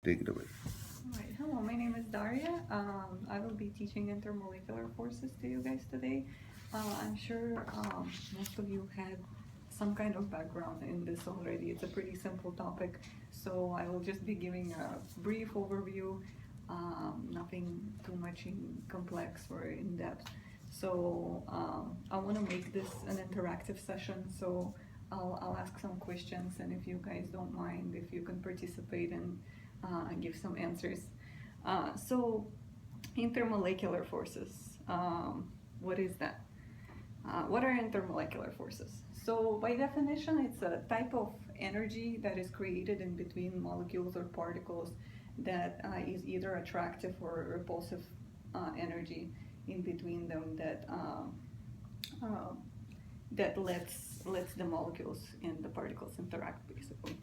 Take it away. All right. Hello, my name is Daria. I will be teaching intermolecular forces to you guys today. I'm sure most of you had some kind of background in this already. It's a pretty simple topic, so I will just be giving a brief overview, nothing too much complex or in depth. So I want to make this an interactive session, so I'll ask some questions, and if you guys don't mind, if you can participate and give some answers. So, intermolecular forces. What is that? What are intermolecular forces? So, by definition, it's a type of energy that is created in between molecules or particles that is either attractive or repulsive energy in between them uh, that lets the molecules and the particles interact, basically.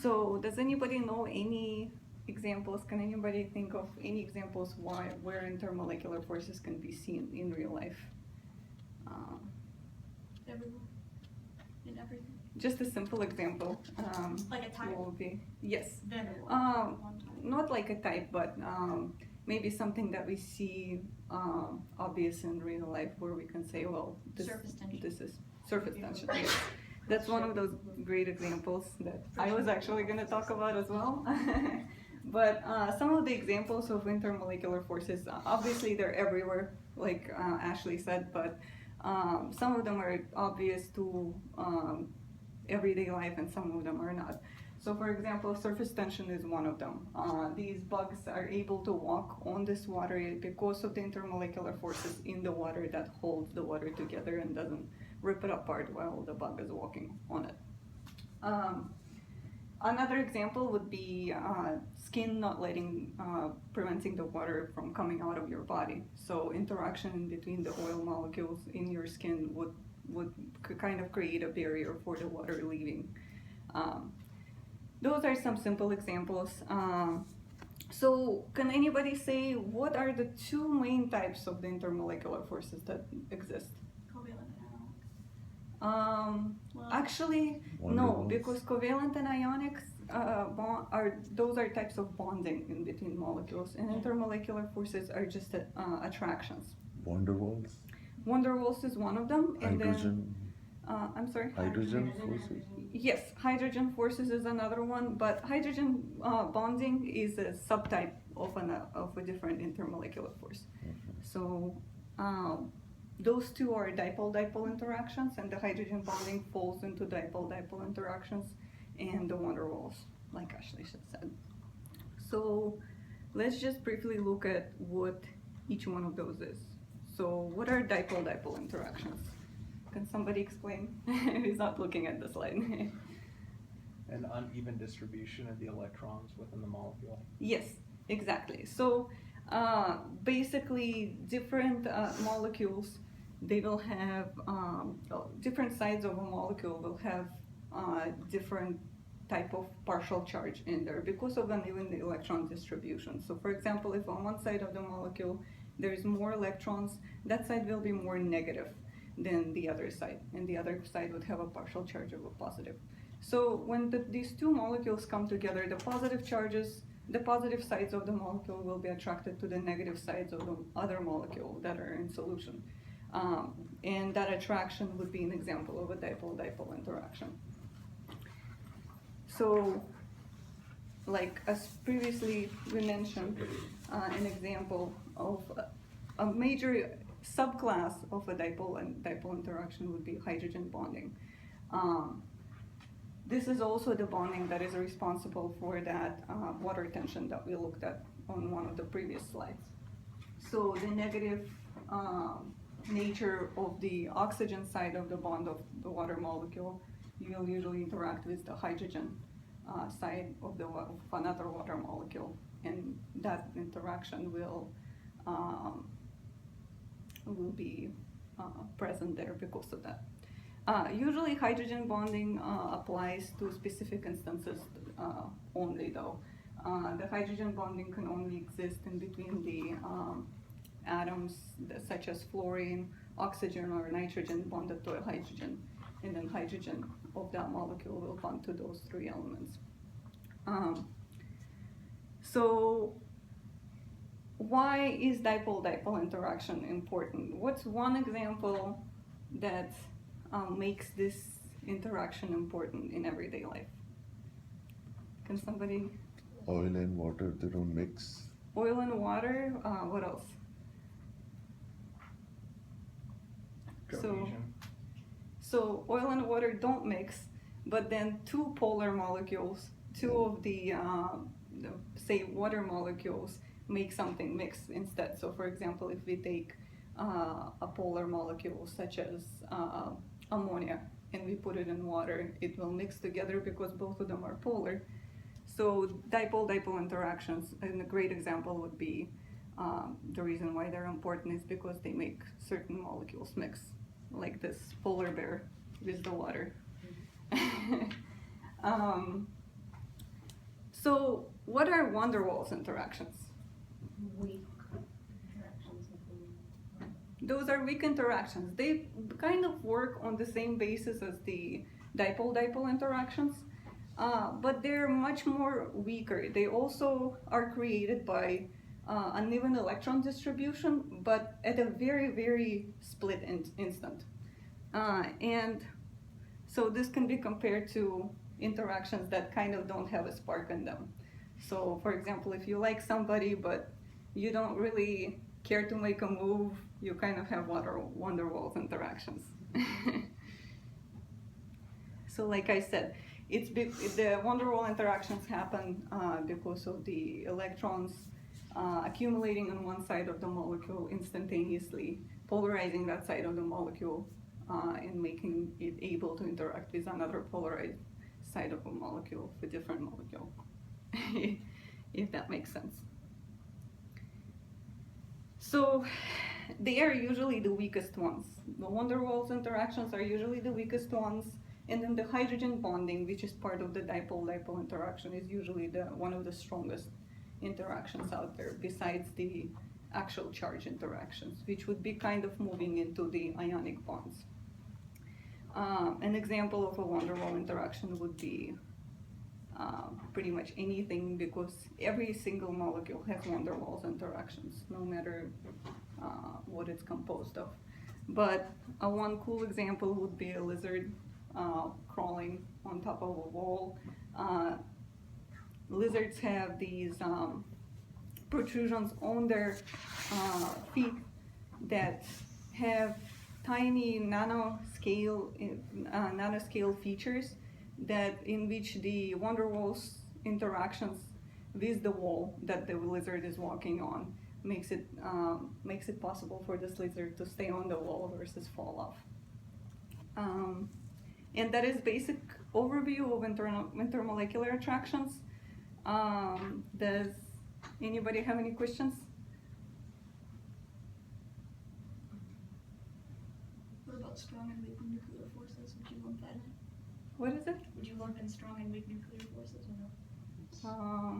So, does anybody know any examples? Can anybody think of any examples where intermolecular forces can be seen in real life? Um, Everywhere. In everything. just a simple example. Like a type? Will be yes. Then Not like a type, but maybe something that we see obvious in real life, where we can say, well, surface tension. This is surface tension. Yes. That's one of those great examples that I was actually going to talk about as well. But some of the examples of intermolecular forces, obviously they're everywhere, like Ashley said, but some of them are obvious to everyday life and some of them are not. So for example, surface tension is one of them. These bugs are able to walk on this water because of the intermolecular forces in the water that holds the water together and doesn't rip it apart while the bug is walking on it. Another example would be skin not preventing the water from coming out of your body. So interaction between the oil molecules in your skin would kind of create a barrier for the water leaving. Those are some simple examples. So can anybody say what are the two main types of the intermolecular forces that exist? Covalent and Actually, no, because covalent and ionics are types of bonding in between molecules, and intermolecular forces are just attractions. Van der Waals? Van der Waals is one of them, and Hydrogen. I'm sorry. Hydrogen forces. Yes, hydrogen forces is another one, but hydrogen bonding is a subtype of a different intermolecular force. So. Those two are dipole-dipole interactions, and the hydrogen bonding falls into dipole-dipole interactions and the van der Waals, like Ashley said. So let's just briefly look at what each one of those is. So what are dipole-dipole interactions? Can somebody explain? Who's not looking at the slide? An uneven distribution of the electrons within the molecule. Yes, exactly. So basically different molecules, they will have different sides of a molecule will have different type of partial charge in there because of uneven electron distribution. So for example, if on one side of the molecule there's more electrons, that side will be more negative than the other side, and the other side would have a partial charge of a positive. So when these two molecules come together, the positive sides of the molecule will be attracted to the negative sides of the other molecule that are in solution. And that attraction would be an example of a dipole-dipole interaction. So, like as previously we mentioned, an example of a major subclass of a dipole and dipole interaction would be hydrogen bonding. This is also the bonding that is responsible for that water tension that we looked at on one of the previous slides. So the negative nature of the oxygen side of the bond of the water molecule, you'll usually interact with the hydrogen side of another water molecule, and that interaction will be present there because of that. Usually hydrogen bonding applies to specific instances only though. The hydrogen bonding can only exist in between the atoms such as fluorine, oxygen, or nitrogen bonded to a hydrogen, and then hydrogen of that molecule will bond to those three elements. So why is dipole-dipole interaction important? What's one example that makes this interaction important in everyday life? Can somebody? Oil and water, they don't mix. Oil and water, what else? Cohesion. So oil and water don't mix, but then two polar molecules, two of the say water molecules, make something mix instead. So for example, if we take a polar molecule such as ammonia and we put it in water, it will mix together because both of them are polar. So dipole-dipole interactions, and a great example would be the reason why they're important is because they make certain molecules mix, like this polar bear with the water. So what are van der Waals interactions? Weak interactions. Those are weak interactions. They kind of work on the same basis as the dipole-dipole interactions, but they're much more weaker. They also are created by uneven electron distribution, but at a very, very split instant. And so this can be compared to interactions that kind of don't have a spark in them. So for example, if you like somebody, but you don't really care to make a move, you kind of have van der Waals interactions. So like I said, the van der Waals interactions happen because of the electrons accumulating on one side of the molecule instantaneously, polarizing that side of the molecule and making it able to interact with another polarized side of a molecule, a different molecule, if that makes sense. So they are usually the weakest ones. The van der Waals interactions are usually the weakest ones, and then the hydrogen bonding, which is part of the dipole-dipole interaction, is usually one of the strongest interactions out there, besides the actual charge interactions, which would be kind of moving into the ionic bonds. An example of a van der Waals interaction would be pretty much anything, because every single molecule has van der Waals interactions, no matter what it's composed of. But one cool example would be a lizard crawling on top of a wall. Lizards have these protrusions on their feet that have tiny nanoscale features that in which the van der Waals interactions with the wall that the lizard is walking on makes it possible for this lizard to stay on the wall versus fall off. And that is basic overview of intermolecular attractions. Does anybody have any questions? What about strong and weak nuclear forces? Would you lump that in? What is it? Would you lump in strong and weak nuclear forces or no? Uh,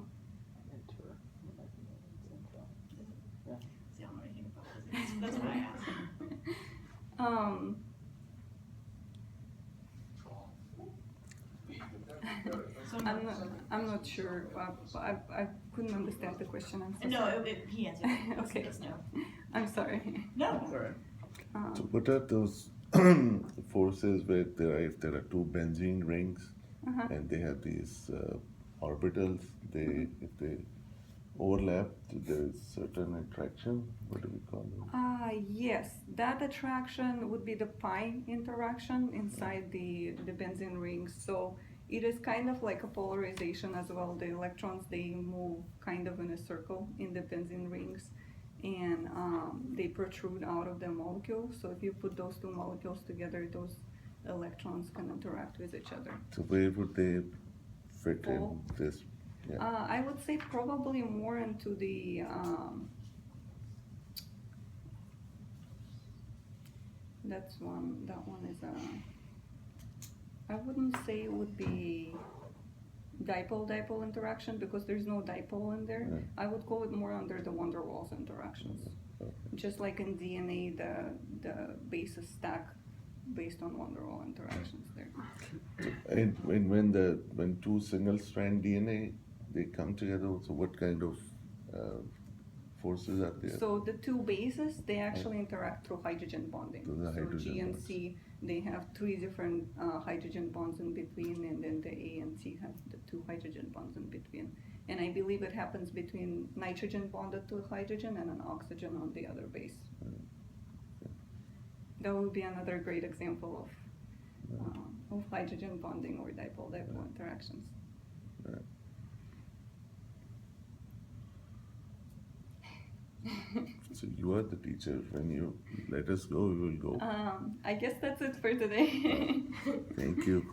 See, I don't know anything about physics. That's why I asked. So no. I'm not sure. I couldn't understand the question. I'm so No, sorry. he answered it. Okay. It's no. I'm sorry. No. That's all right. So what are those forces where if there are two benzene rings Uh-huh. and they have these orbitals, if they overlap, there is certain attraction. What do we call it? Yes, that attraction would be the pi interaction inside the benzene rings. So it is kind of like a polarization as well. The electrons, they move kind of in a circle in the benzene rings, and they protrude out of the molecule. So if you put those two molecules together, those electrons can interact with each other. So where would they fit Fall. in this? Yeah. I would say probably more into the that one is I wouldn't say it would be dipole-dipole interaction because there's no dipole in there. Right. I would call it more under the van der Waals interactions. Okay. Just like in DNA, the bases stack based on van der Waals interactions there. And when two single strand DNA, they come together. So what kind of forces are there? So the two bases, they actually interact through hydrogen bonding. Through the So hydrogen G and bonds. C, they have three different hydrogen bonds in between, and then the A and C have the two hydrogen bonds in between. And I believe it happens between nitrogen bonded to hydrogen and an oxygen on the other base. That would be another great example of hydrogen bonding or dipole-dipole interactions. Right. So you are the teacher. When you let us go, we will go. I guess that's it for today. Thank you.